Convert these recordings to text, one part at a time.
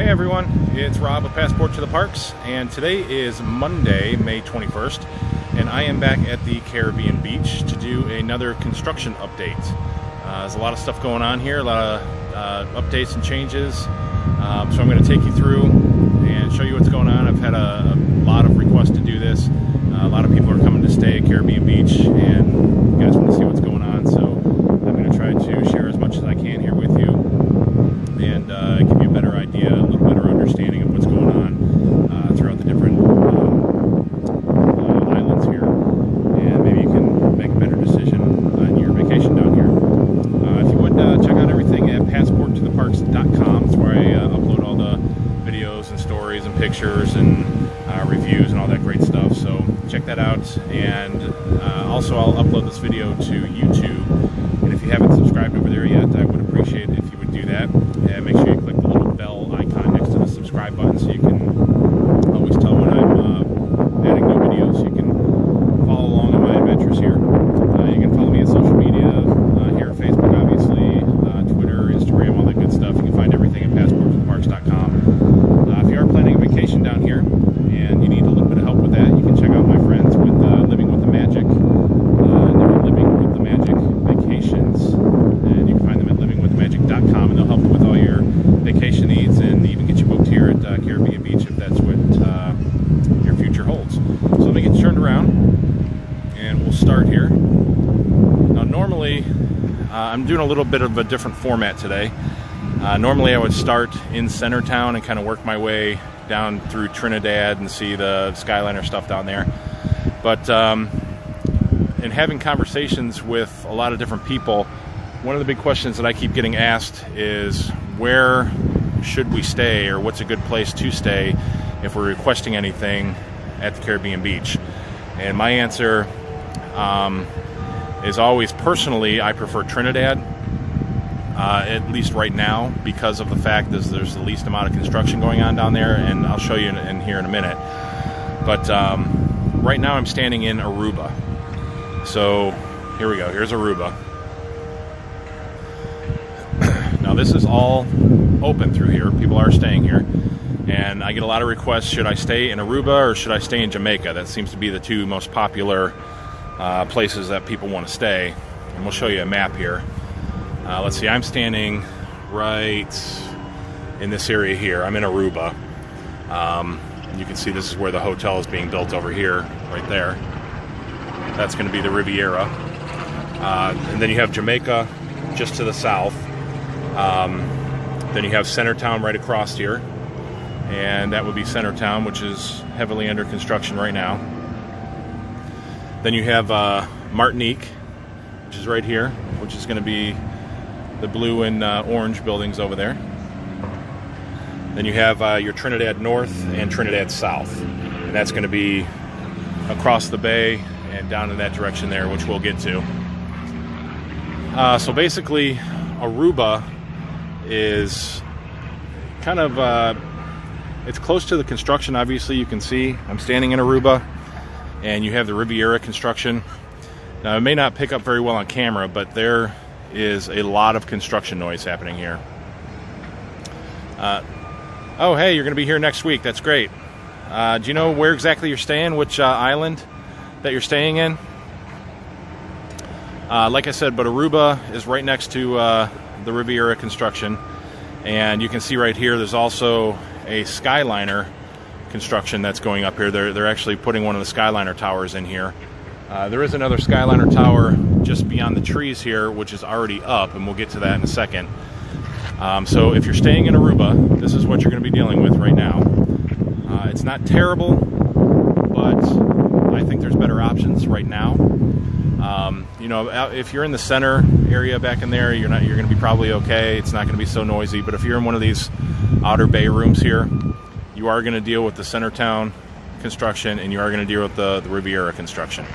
Hey everyone, it's Rob with Passport to the Parks, and today is Monday, May 21st, and I am back at the Caribbean Beach to do another construction update. There's a lot of stuff going on here, a lot of updates and changes, so I'm going to take you through and show you what's going on. I've had a lot of requests to do this. A lot of people are coming to stay at Caribbean Beach, and you guys want to see what's going on, so I'm going to try to share as much as I can here with you and give you a better idea, a little better understanding of what's going on throughout the different islands here, and maybe you can make a better decision on your vacation down here. If you would, check out everything at passporttotheparks.com. That's where I upload all the videos and stories and pictures and reviews and all that great stuff, so check that out. And also I'll upload this video to YouTube, and if you haven't subscribed over there yet, I would appreciate it if you would do that, and make sure you click the little bell icon next to the subscribe button so you can always tell when I'm adding new videos. You can follow along on my adventures here. You can follow me on social media, here at Facebook obviously, Twitter, Instagram, all that good stuff. You can find everything at passporttotheparks.com. If you are planning a vacation down here and you need a little bit of help with that, you can check out my friends with Living with the Magic. They're Living with the Magic Vacations, and you can find them at livingwiththemagic.com, and they'll help you with all your vacation needs and even get you booked here at Caribbean Beach if that's what your future holds. So let me get you turned around and we'll start here. Now normally I'm doing a little bit of a different format today. Normally I would start in Centertown and kind of work my way down through Trinidad and see the Skyliner stuff down there. But in having conversations with a lot of different people, one of the big questions that I keep getting asked is, where should we stay, or what's a good place to stay if we're requesting anything at the Caribbean Beach? And my answer is always, personally, I prefer Trinidad, at least right now, because of the fact that there's the least amount of construction going on down there, and I'll show you in here in a minute. But right now I'm standing in Aruba. So here we go, here's Aruba. Now this is all open through here, people are staying here, and I get a lot of requests, should I stay in Aruba or should I stay in Jamaica? That seems to be the two most popular places that people want to stay, and we'll show you a map here. Let's see, I'm standing right in this area here. I'm in Aruba. You can see this is where the hotel is being built over here, right there. That's going to be the Riviera. And then you have Jamaica just to the south. Then you have Centertown right across here. And that would be Centertown, which is heavily under construction right now. Then you have Martinique, which is right here, which is going to be the blue and orange buildings over there. Then you have your Trinidad North and Trinidad South, and that's going to be across the bay and down in that direction there, which we'll get to. So basically, Aruba is kind of, it's close to the construction. Obviously, you can see I'm standing in Aruba, and you have the Riviera construction. Now, it may not pick up very well on camera, but there is a lot of construction noise happening here. Oh, hey, you're going to be here next week. That's great. Do you know where exactly you're staying? Which island that you're staying in? Like I said, but Aruba is right next to the Riviera construction. And you can see right here, there's also a Skyliner construction that's going up here. They're actually putting one of the Skyliner towers in here. There is another Skyliner tower just beyond the trees here, which is already up, and we'll get to that in a second. So if you're staying in Aruba, this is what you're going to be dealing with right now. It's not terrible, but I think there's better options right now. You know, if you're in the center area back in there, you're going to be probably okay. It's not going to be so noisy. But if you're in one of these outer bay rooms here, you are going to deal with the Centertown construction, and you are going to deal with the Riviera construction.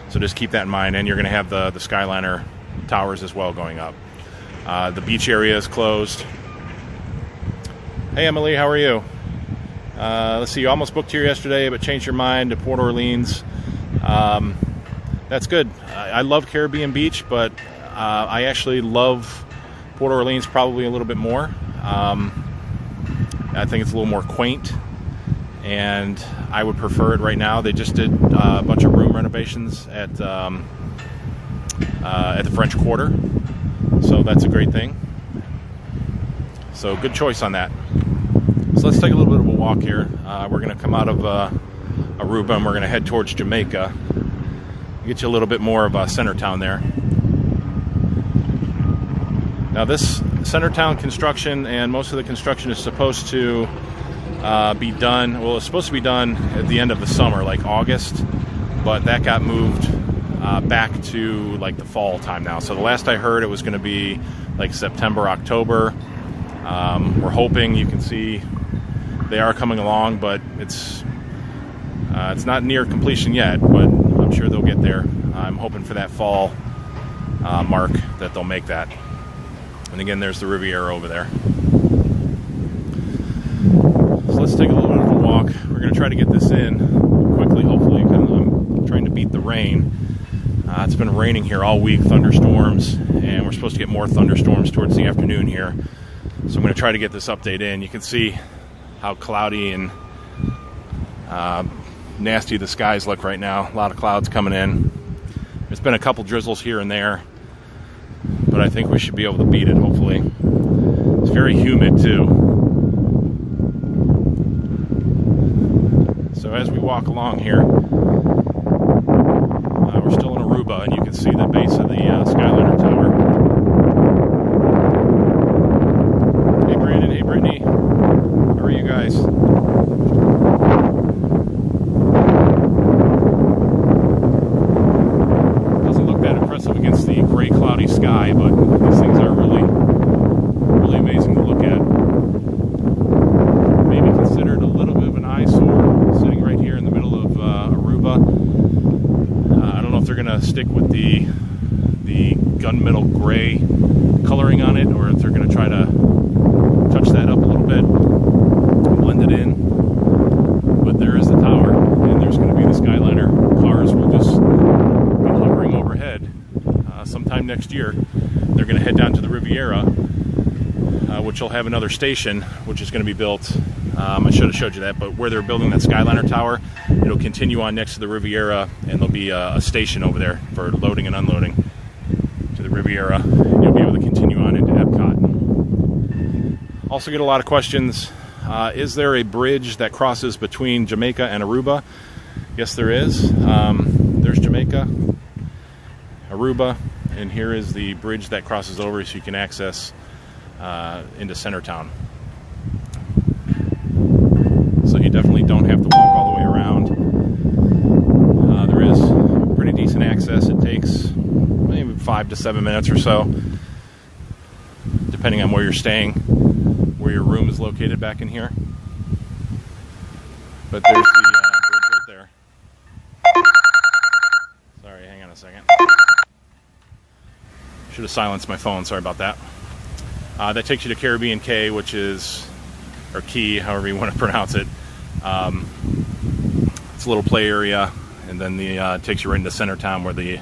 So just keep that in mind, and you're going to have the Skyliner towers as well going up. The beach area is closed. Hey Emily, how are you? Let's see, you almost booked here yesterday but changed your mind to Port Orleans. That's good. I love Caribbean Beach, but I actually love Port Orleans probably a little bit more. I think it's a little more quaint, and I would prefer it right now. They just did a bunch of room renovations at the French Quarter, so that's a great thing. So good choice on that. So let's take a little bit of a walk here. We're going to come out of Aruba, and we're going to head towards Jamaica. Get you a little bit more of Centertown there. Now this Centertown construction, and most of the construction is supposed to be done, well, it's supposed to be done at the end of the summer, like August, but that got moved back to like the fall time now. So the last I heard, it was going to be like September, October. We're hoping, you can see they are coming along, but it's not near completion yet, but I'm sure they'll get there. I'm hoping for that fall mark that they'll make that. And again, there's the Riviera over there. So let's take a little bit of a walk. We're going to try to get this in quickly, hopefully, because I'm trying to beat the rain. It's been raining here all week, thunderstorms, and we're supposed to get more thunderstorms towards the afternoon here. So I'm going to try to get this update in. You can see how cloudy and nasty the skies look right now. A lot of clouds coming in. There's been a couple drizzles here and there, but I think we should be able to beat it, hopefully. It's very humid too. So as we walk along here, we're still in Aruba, and you can see the base of the Skyliner Tower. Hey Brandon, hey Brittany, how are you guys? Doesn't look that impressive against the gray, cloudy sky, but these things are really, really amazing to look at. Maybe considered a little bit of an eyesore, sitting right here in the middle of Aruba. I don't know if they're going to stick with the gunmetal gray coloring on it, or if they're going to try to touch that up a little bit, blend it in. But there is the tower, and there's going to be the Skyliner. Cars will just be hovering overhead. Sometime next year, they're going to head down to the Riviera, which will have another station, which is going to be built. I should have showed you that, but where they're building that Skyliner Tower, it'll continue on next to the Riviera, and there'll be a station over there for loading and unloading to the Riviera. You'll be able to continue on into Epcot. Also get a lot of questions. Is there a bridge that crosses between Jamaica and Aruba? Yes, there is. There's Jamaica, Aruba, and here is the bridge that crosses over so you can access into Centertown. So you definitely don't have to walk all the way around. There is pretty decent access. It takes maybe 5 to 7 minutes or so, depending on where you're staying, where your room is located back in here. But there's the bridge right there. Sorry, hang on a second. Should have silenced my phone, sorry about that. That takes you to Caribbean Cay, which is, or Key, however you want to pronounce it. It's a little play area, and then the takes you right into Centertown, where the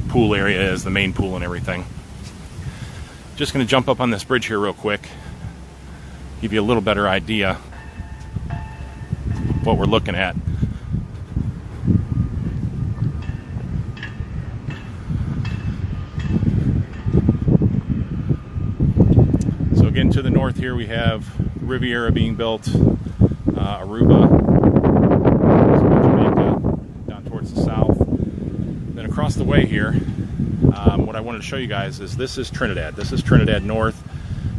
pool area is, the main pool and everything. Just going to jump up on this bridge here real quick, give you a little better idea of what we're looking at. So again, to the north here we have Riviera being built, Aruba, Jamaica, down towards the south. Then across the way here, what I wanted to show you guys is this is Trinidad. This is Trinidad North.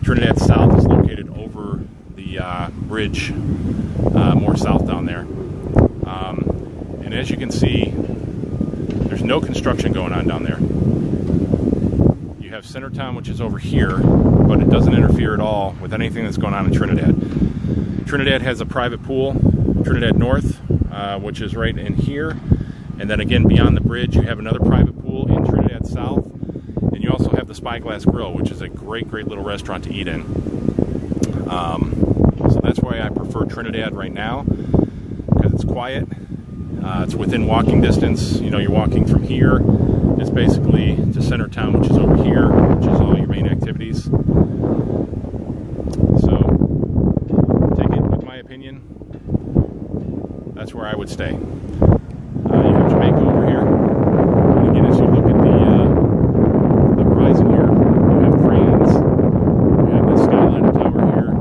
Trinidad South is located over the bridge, more south down there. And as you can see, there's no construction going on down there. You have Centertown, which is over here, but it doesn't interfere at all with anything that's going on in Trinidad. Trinidad has a private pool, Trinidad North, which is right in here. And then again, beyond the bridge, you have another private pool in Trinidad South. And you also have the Spyglass Grill, which is a great, great little restaurant to eat in. So that's why I prefer Trinidad right now, because it's quiet. It's within walking distance. You know, you're walking from here. It's basically to Centertown, which is over here, which is all your main activities. So take where I would stay. You have Jamaica over here. And again, as you look at the horizon here, you have cranes. You have the Skyliner Tower here.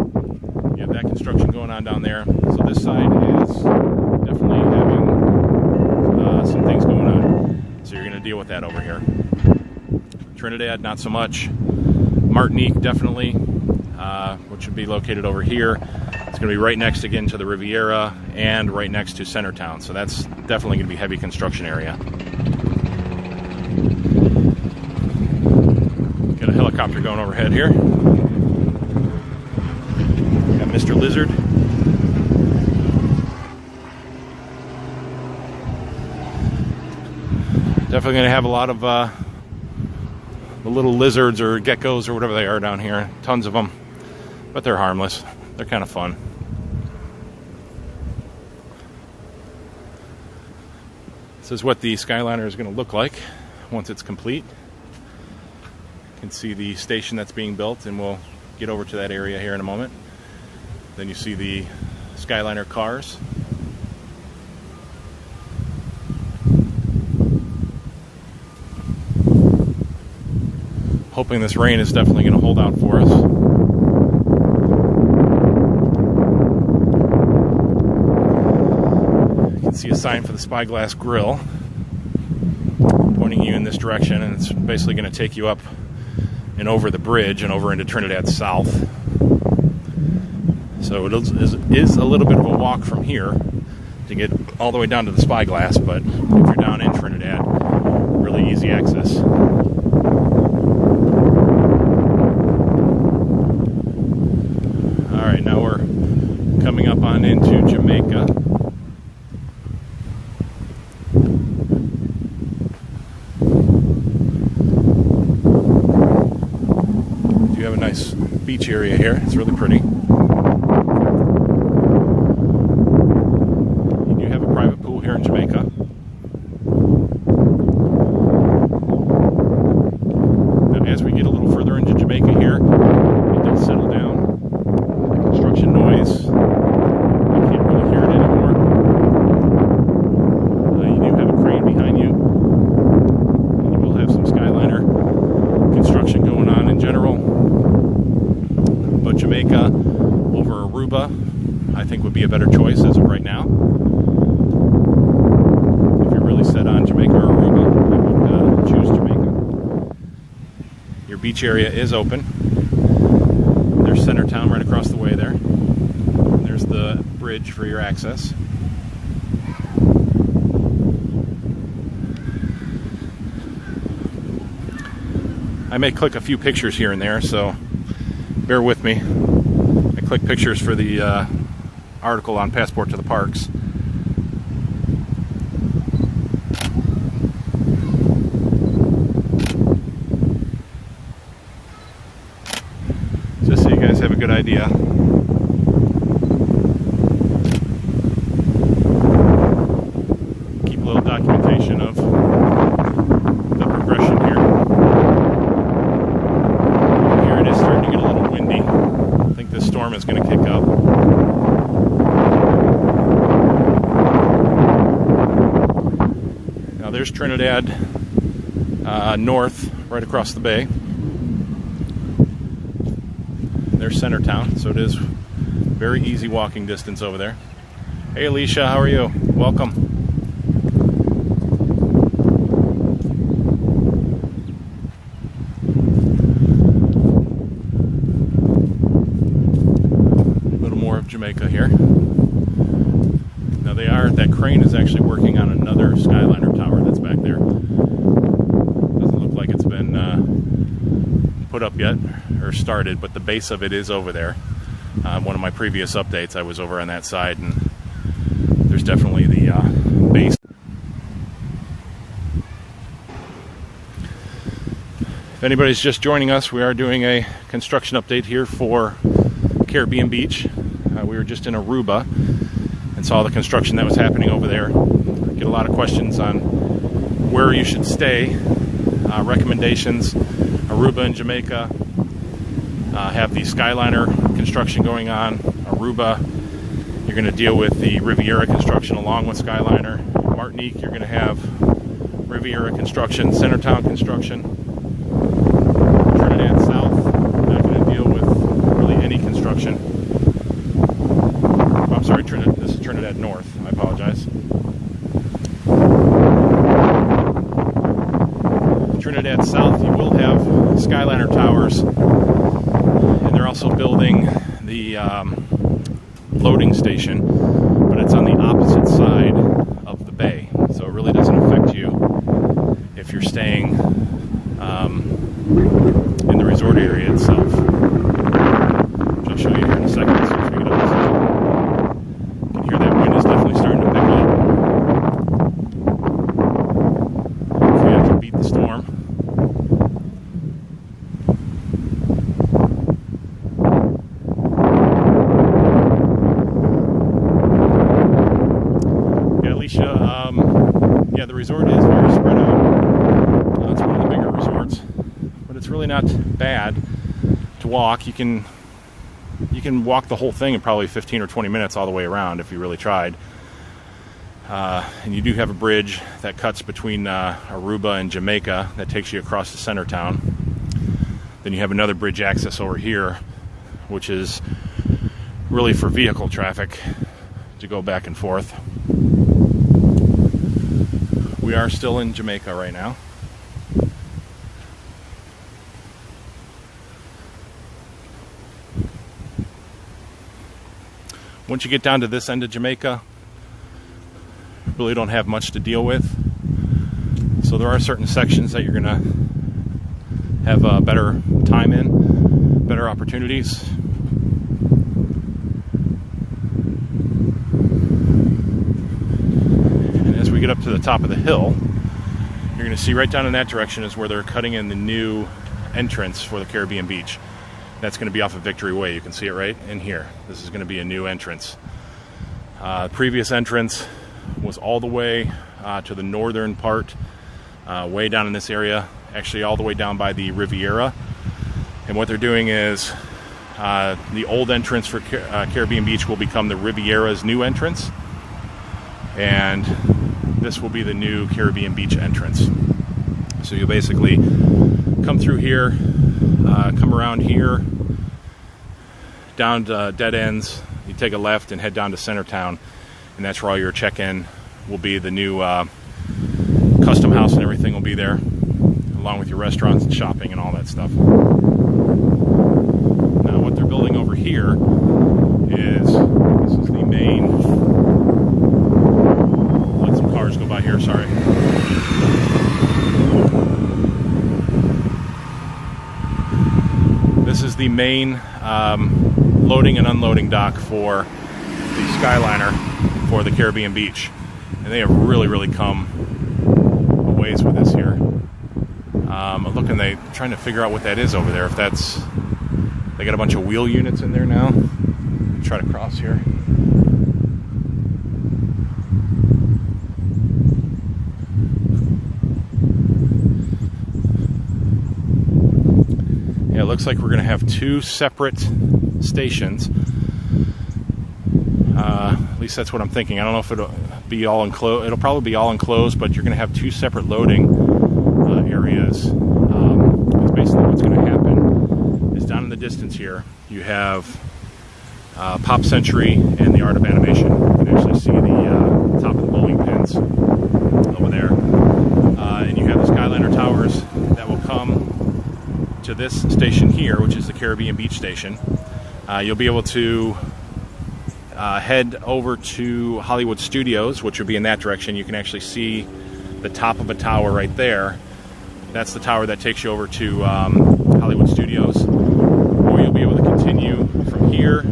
You have that construction going on down there. So this side is definitely having some things going on. So you're going to deal with that over here. Trinidad, not so much. Martinique, definitely, which would be located over here. It's going to be right next again to the Riviera and right next to Centertown. So that's definitely going to be heavy construction area. Got a helicopter going overhead here. Got Mr. Lizard. Definitely going to have a lot of the little lizards or geckos or whatever they are down here. Tons of them. But they're harmless. They're kind of fun. This is what the Skyliner is going to look like once it's complete. You can see the station that's being built, and we'll get over to that area here in a moment. Then you see the Skyliner cars. Hoping this rain is definitely going to hold out for us. You can see a sign for the Spyglass Grill pointing you in this direction, and it's basically going to take you up and over the bridge and over into Trinidad South. So it is a little bit of a walk from here to get all the way down to the Spyglass, but if you're down in Trinidad, really easy access. Alright, now we're coming up on into Jamaica. You have a nice beach area here. It's really pretty. You do have a private pool here in Jamaica. Now, as we get a little further into Jamaica here, it does settle down. Construction noise. You can't really hear it anymore. You do have a crane behind you. And you will have some Skyliner construction going on in general. But Jamaica over Aruba, I think, would be a better choice as of right now. If you're really set on Jamaica or Aruba, I would choose Jamaica. Your beach area is open. There's Centertown right across the way there. There's the bridge for your access. I may click a few pictures here and there, so bear with me. I click pictures for the article on Passport to the Parks. Just so you guys have a good idea. Keep a little documentation of the progression here. Here it is starting to get a little windy. I think this storm is going to kick up. Now there's Trinidad north, right across the bay. There's Centertown, so it is very easy walking distance over there. Hey Alicia, how are you? Welcome. A little more of Jamaica here. Now that crane is actually working on another Skyliner tower that's back there. Doesn't look like it's been put up yet or started, but the base of it is over there. One of my previous updates, I was over on that side, and there's definitely the base. If anybody's just joining us, we are doing a construction update here for Caribbean Beach. We were just in Aruba and saw the construction that was happening over there. Get a lot of questions on where you should stay, recommendations. Aruba and Jamaica have the Skyliner construction going on. Aruba, you're You're going to deal with the Riviera construction along with Skyliner. Martinique, you're going to have Riviera construction, Centertown construction. Trinidad South, not going to deal with really any construction. Oh, I'm sorry, this is Trinidad North. I apologize. Trinidad South, you will have Skyliner towers, and they're also building the loading station, but it's on the opposite side of the bay, so it really doesn't affect you if you're staying in the resort area itself, which I'll show you here in a second as soon as we get up this hill. You can hear that wind is definitely starting to pick up. So we have to beat the storm. Yeah, the resort is very spread out. It's one of the bigger resorts, but it's really not bad to walk. You can walk the whole thing in probably 15 or 20 minutes all the way around if you really tried. And you do have a bridge that cuts between Aruba and Jamaica that takes you across to Centertown. Then you have another bridge access over here, which is really for vehicle traffic to go back and forth. We are still in Jamaica right now. Once you get down to this end of Jamaica, you really don't have much to deal with. So there are certain sections that you're going to have a better time in, better opportunities. Get up to the top of the hill, you're going to see right down in that direction is where they're cutting in the new entrance for the Caribbean Beach. That's going to be off of Victory Way. You can see it right in here. This is going to be a new entrance. Previous entrance was all the way to the northern part, way down in this area, actually all the way down by the Riviera. And what they're doing is the old entrance for Caribbean Beach will become the Riviera's new entrance, and this will be the new Caribbean Beach entrance. So you'll basically come through here, come around here, down to dead ends. You take a left and head down to Centertown, and that's where all your check-in will be. The new custom house and everything will be there, along with your restaurants and shopping and all that stuff. Now what they're building over here is, this is the main, cars go by here, sorry. This is the main loading and unloading dock for the Skyliner for the Caribbean Beach. And they have really come a ways with this here. I'm looking, trying to figure out what that is over there. If that's, they got a bunch of wheel units in there now. Try to cross here. Yeah, it looks like we're going to have two separate stations. At least that's what I'm thinking. I don't know if it'll be all enclosed. It'll probably be all enclosed, but you're going to have two separate loading areas. Because basically what's going to happen is down in the distance here, you have Pop Century and the Art of Animation. You can actually see the top of the bowling pins over there. And you have the Skyliner towers that will come to this station here, which is the Caribbean Beach station. You'll be able to head over to Hollywood Studios, which will be in that direction. You can actually see the top of a tower right there. That's the tower that takes you over to Hollywood Studios. Or you'll be able to continue from here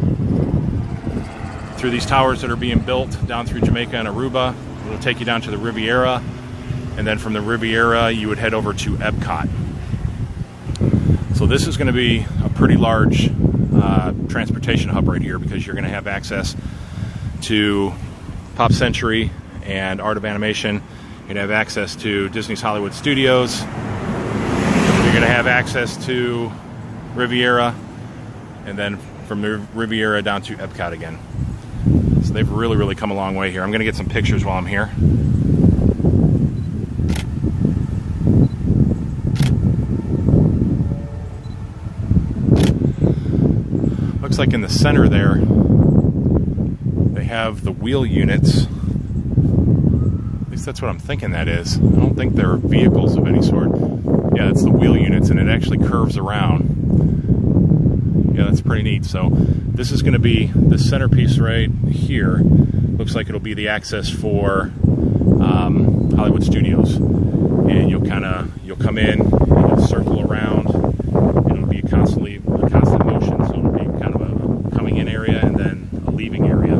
through these towers that are being built down through Jamaica and Aruba. It'll take you down to the Riviera, and then from the Riviera you would head over to Epcot. So this is going to be a pretty large transportation hub right here, because you're going to have access to Pop Century and Art of Animation. You're going to have access to Disney's Hollywood Studios. You're going to have access to Riviera, and then from the Riviera down to Epcot again. So they've really come a long way here. I'm going to get some pictures while I'm here. Looks like in the center there, they have the wheel units. At least that's what I'm thinking that is. I don't think they're vehicles of any sort. Yeah, it's the wheel units, and it actually curves around. Yeah, that's pretty neat. So this is going to be the centerpiece right here. Looks like it'll be the access for Hollywood Studios. And you'll come in, you'll circle around, and it'll be a constant motion. So it'll be kind of a coming in area and then a leaving area.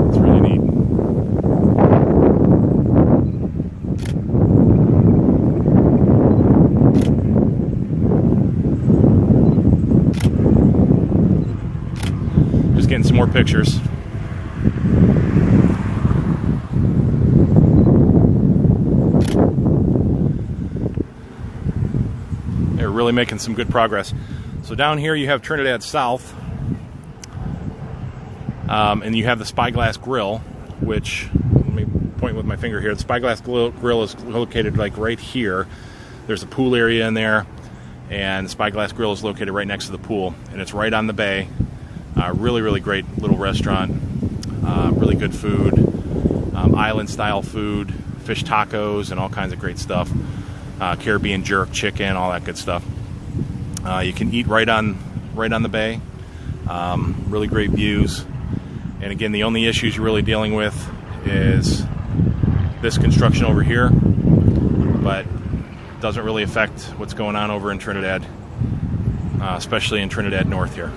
It's really neat. Just getting some more pictures. They're really making some good progress. So down here you have Trinidad South, and you have the Spyglass Grill, which, let me point with my finger here. The Spyglass Grill is located like right here. There's a pool area in there, and the Spyglass Grill is located right next to the pool, and it's right on the bay. Really great little restaurant. Really good food, island-style food, fish tacos, and all kinds of great stuff. Caribbean jerk, chicken, all that good stuff. You can eat right on the bay. Really great views. And again, the only issues you're really dealing with is this construction over here, but doesn't really affect what's going on over in Trinidad, especially in Trinidad North here.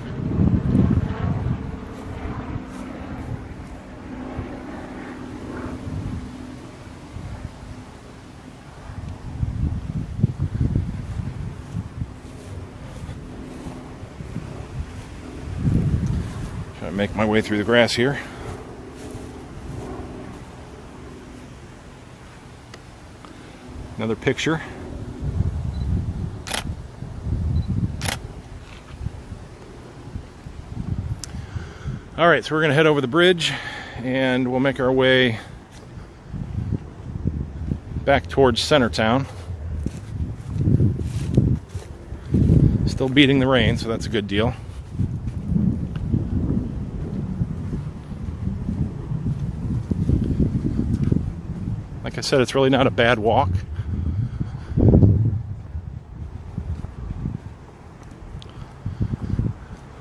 Try to make my way through the grass here. Another picture. All right, so we're going to head over the bridge and we'll make our way back towards Centertown. Still beating the rain, so that's a good deal. Like I said, it's really not a bad walk.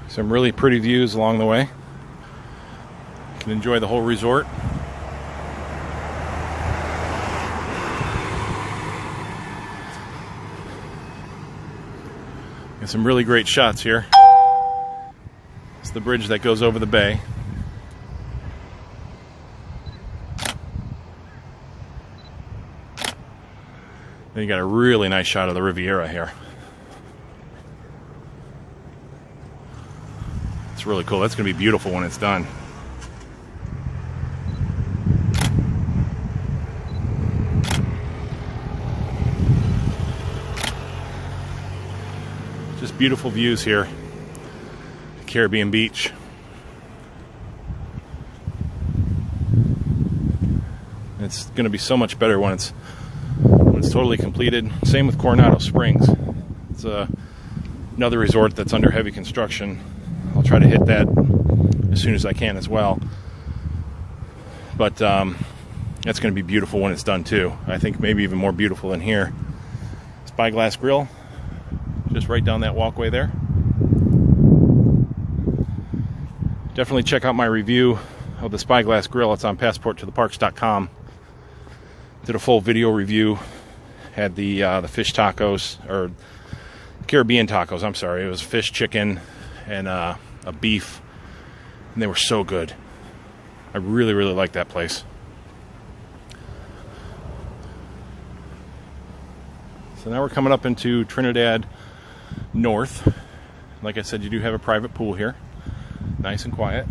Some really pretty views along the way. You can enjoy the whole resort. Got some really great shots here. It's the bridge that goes over the bay. Then you got a really nice shot of the Riviera here. It's really cool. That's going to be beautiful when it's done. Just beautiful views here. Caribbean beach. It's going to be so much better when it's totally completed. Same with Coronado Springs. It's another resort that's under heavy construction. I'll try to hit that as soon as I can as well. But that's going to be beautiful when it's done too. I think maybe even more beautiful than here. Spyglass Grill, just right down that walkway there. Definitely check out my review of the Spyglass Grill. It's on passporttotheparks.com. Did a full video review. Had the fish tacos, or Caribbean tacos, I'm sorry. It was fish, chicken, and a beef. And they were so good. I really like that place. So now we're coming up into Trinidad North. Like I said, you do have a private pool here. Nice and quiet.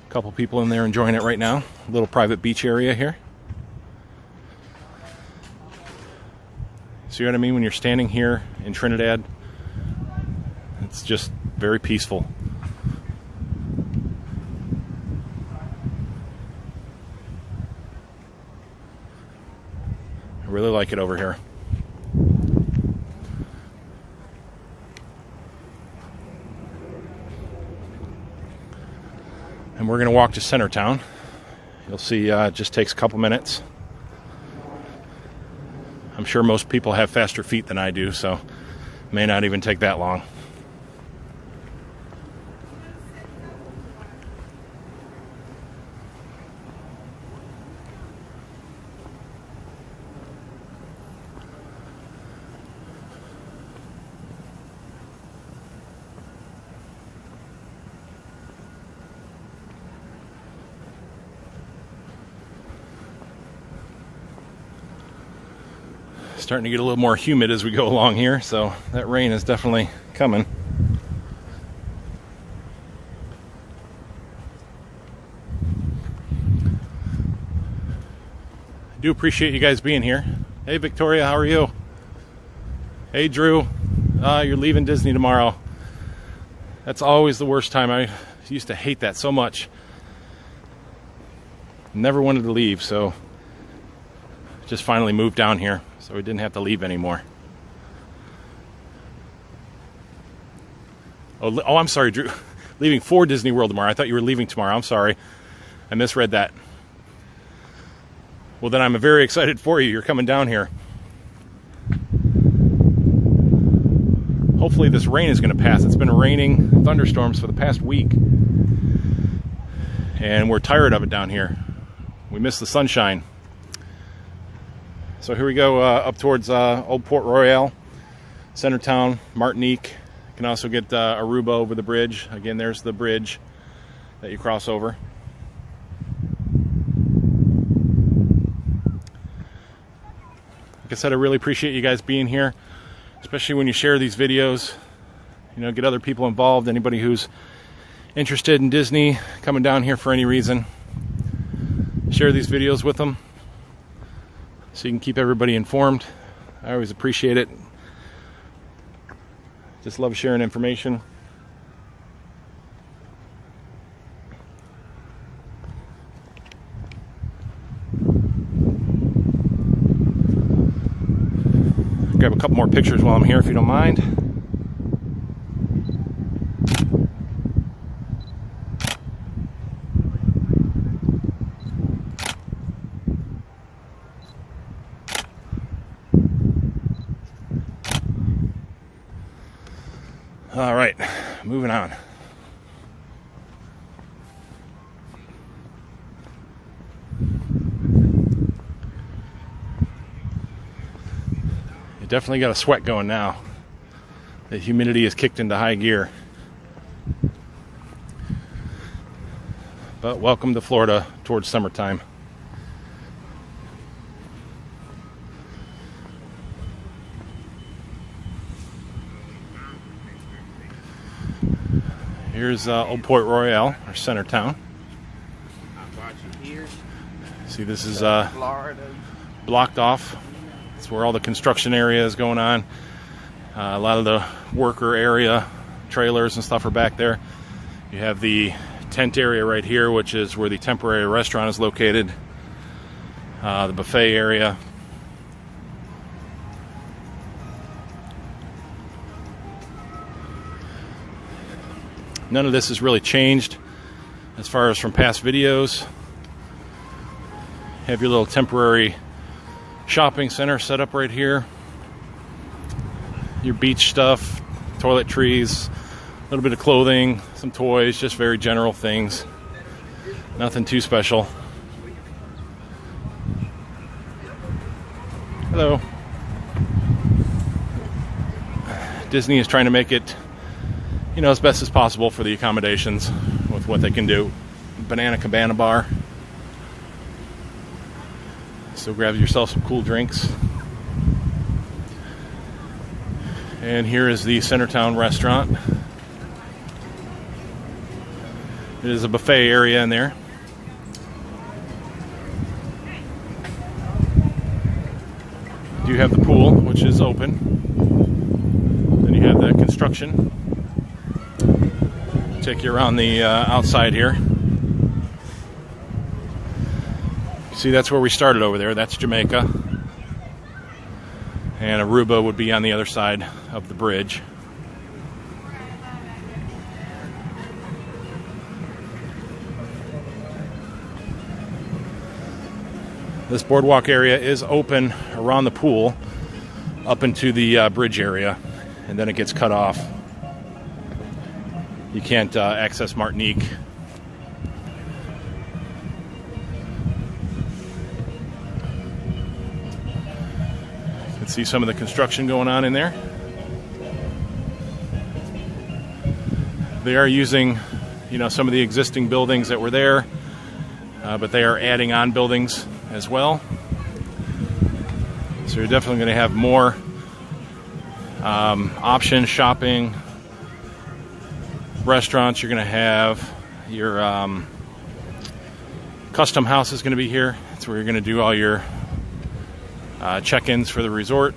A couple people in there enjoying it right now. A little private beach area here. See what I mean? When you're standing here in Trinidad It's just very peaceful. I really like it over here. And we're going to walk to Centertown. You'll see it just takes a couple minutes. I'm sure most people have faster feet than I do, so it may not even take that long. Starting to get a little more humid as we go along here, so that rain is definitely coming. I do appreciate you guys being here. Hey Victoria, how are you? Hey Drew, you're leaving Disney tomorrow. That's always the worst time. I used to hate that so much. Never wanted to leave, so just finally moved down here. So we didn't have to leave anymore. Oh, I'm sorry, Drew. Leaving for Disney World tomorrow. I thought you were leaving tomorrow. I'm sorry. I misread that. Well, then I'm very excited for you. You're coming down here. Hopefully this rain is going to pass. It's been raining thunderstorms for the past week. And we're tired of it down here. We miss the sunshine. So here we go up towards Old Port Royale, Centertown, Martinique. You can also get Aruba over the bridge. Again, there's the bridge that you cross over. Like I said, I really appreciate you guys being here, especially when you share these videos. You know, get other people involved. Anybody who's interested in Disney, coming down here for any reason, share these videos with them, so you can keep everybody informed. I always appreciate it. Just love sharing information. Grab a couple more pictures while I'm here, if you don't mind. All right, moving on. You definitely got a sweat going now. The humidity is kicked into high gear. But welcome to Florida towards summertime. Here's Old Port Royale, or Centertown. See, this is blocked off. It's where all the construction area is going on. A lot of the worker area, trailers and stuff are back there. You have the tent area right here, which is where the temporary restaurant is located. The buffet area. None of this has really changed as far as from past videos. Have your little temporary shopping center set up right here. Your beach stuff, toiletries, a little bit of clothing, some toys, just very general things. Nothing too special. Hello. Disney is trying to make it, you know, as best as possible for the accommodations with what they can do. Banana Cabana bar. So grab yourself some cool drinks. And here is the Centertown restaurant. It is a buffet area in there. You have the pool, which is open. Then you have the construction take you around the outside here. See, that's where we started over there. That's Jamaica. And Aruba would be on the other side of the bridge. This boardwalk area is open around the pool up into the bridge area, and then it gets cut off. You can't access Martinique. You can see some of the construction going on in there. They are using, some of the existing buildings that were there, but they are adding on buildings as well. So you're definitely going to have more options, shopping, restaurants. You're going to have your custom house is going to be here. That's where you're going to do all your check-ins for the resort.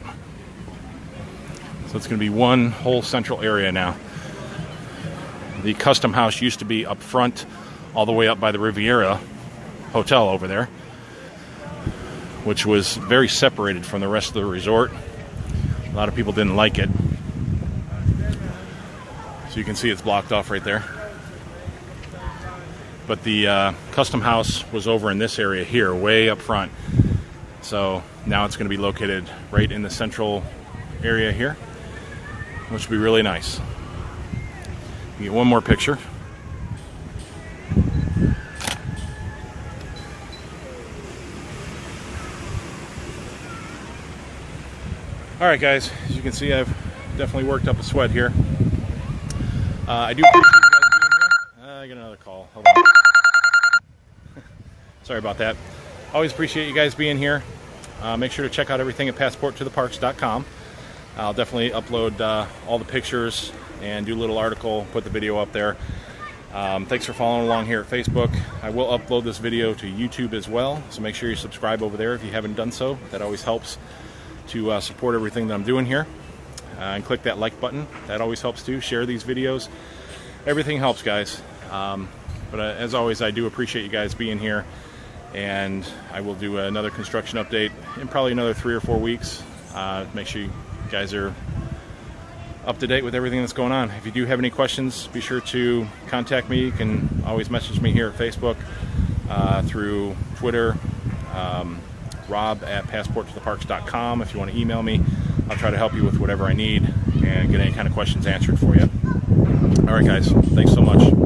So it's going to be one whole central area now. The custom house used to be up front, all the way up by the Riviera Hotel over there, which was very separated from the rest of the resort. A lot of people didn't like it. So you can see it's blocked off right there. But the custom house was over in this area here, way up front. So now it's going to be located right in the central area here, which will be really nice. You get one more picture. Alright guys, as you can see, I've definitely worked up a sweat here. I do appreciate you guys being here. I got another call. Hold on. Sorry about that. Always appreciate you guys being here. Make sure to check out everything at passporttotheparks.com. I'll definitely upload all the pictures and do a little article, put the video up there. Thanks for following along here at Facebook. I will upload this video to YouTube as well, so make sure you subscribe over there if you haven't done so. That always helps to support everything that I'm doing here. And click that like button. That always helps too. Share these videos. Everything helps, guys. But as always, I do appreciate you guys being here. And I will do another construction update in probably another 3 or 4 weeks. Make sure you guys are up to date with everything that's going on. If you do have any questions, be sure to contact me. You can always message me here at Facebook, through Twitter, rob@passporttotheparks.com. If you want to email me, I'll try to help you with whatever I need and get any kind of questions answered for you. All right, guys. Thanks so much.